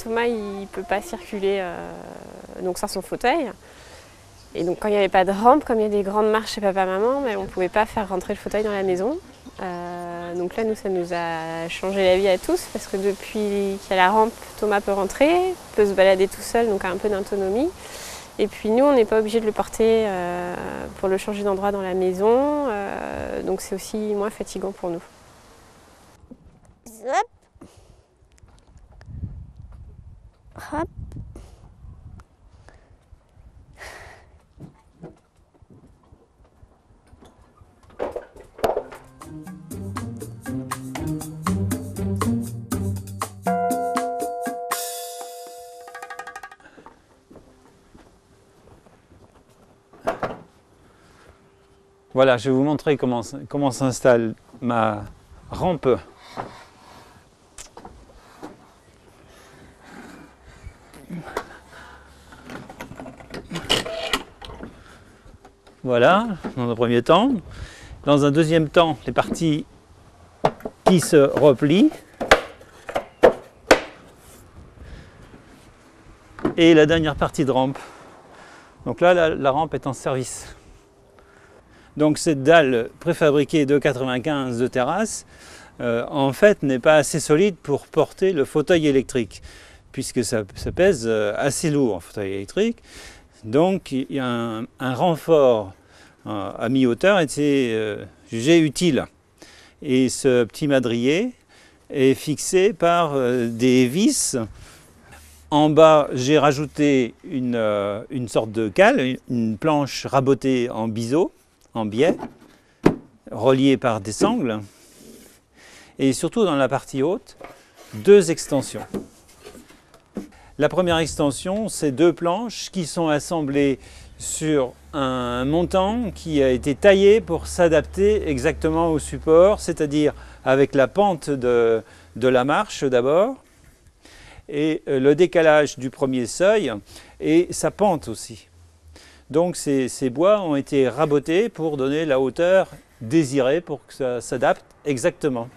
Thomas il ne peut pas circuler donc sans son fauteuil. Et donc quand il n'y avait pas de rampe, comme il y a des grandes marches chez papa-maman, on ne pouvait pas faire rentrer le fauteuil dans la maison. Donc là, ça nous a changé la vie à tous parce que depuis qu'il y a la rampe, Thomas peut rentrer, peut se balader tout seul, donc a un peu d'autonomie. Et puis nous, on n'est pas obligé de le porter pour le changer d'endroit dans la maison, donc c'est aussi moins fatigant pour nous. Hop. Hop. Voilà, je vais vous montrer comment s'installe ma rampe. Voilà, dans un premier temps. Dans un deuxième temps, les parties qui se replient. Et la dernière partie de rampe. Donc là, la rampe est en service. Donc cette dalle préfabriquée de 95 de terrasse, en fait, n'est pas assez solide pour porter le fauteuil électrique, puisque ça pèse assez lourd, un fauteuil électrique. Donc il y a un renfort à mi-hauteur était jugé utile. Et ce petit madrier est fixé par des vis. En bas, j'ai rajouté une sorte de cale, une planche rabotée en biseau, en biais, reliée par des sangles. Et surtout dans la partie haute, 2 extensions. La première extension, c'est 2 planches qui sont assemblées sur un montant qui a été taillé pour s'adapter exactement au support, c'est-à-dire avec la pente de la marche d'abord, et le décalage du premier seuil et sa pente aussi. Donc ces bois ont été rabotés pour donner la hauteur désirée pour que ça s'adapte exactement.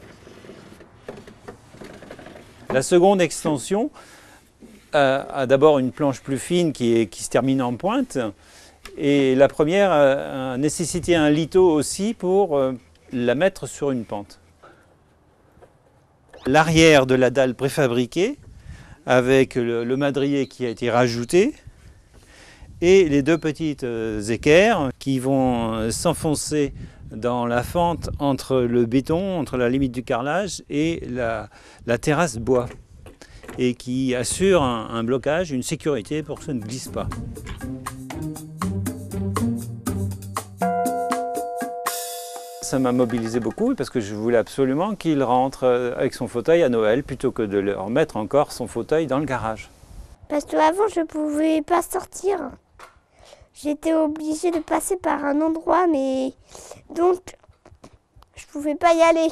La seconde extension a d'abord une planche plus fine qui se termine en pointe, et la première a nécessité un lito aussi pour la mettre sur une pente. L'arrière de la dalle préfabriquée, avec le madrier qui a été rajouté, et les 2 petites équerres qui vont s'enfoncer dans la fente entre le béton, entre la limite du carrelage et la terrasse bois, et qui assure un blocage, une sécurité pour que ça ne glisse pas. Ça m'a mobilisé beaucoup parce que je voulais absolument qu'il rentre avec son fauteuil à Noël plutôt que de leur mettre encore son fauteuil dans le garage. Parce qu'avant, je ne pouvais pas sortir. J'étais obligée de passer par un endroit, mais donc je ne pouvais pas y aller.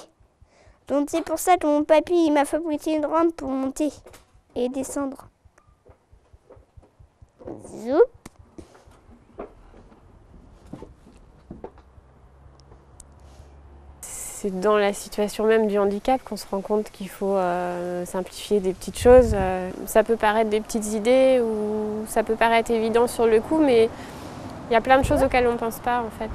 Donc c'est pour ça que mon papy m'a fabriqué une rampe pour monter et descendre. Zoup. C'est dans la situation même du handicap qu'on se rend compte qu'il faut simplifier des petites choses. Ça peut paraître des petites idées ou ça peut paraître évident sur le coup, mais il y a plein de choses auxquelles on ne pense pas en fait.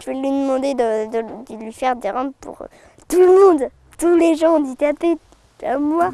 Je vais lui demander de lui faire des rampes pour tout le monde, tous les gens handicapés, comme moi.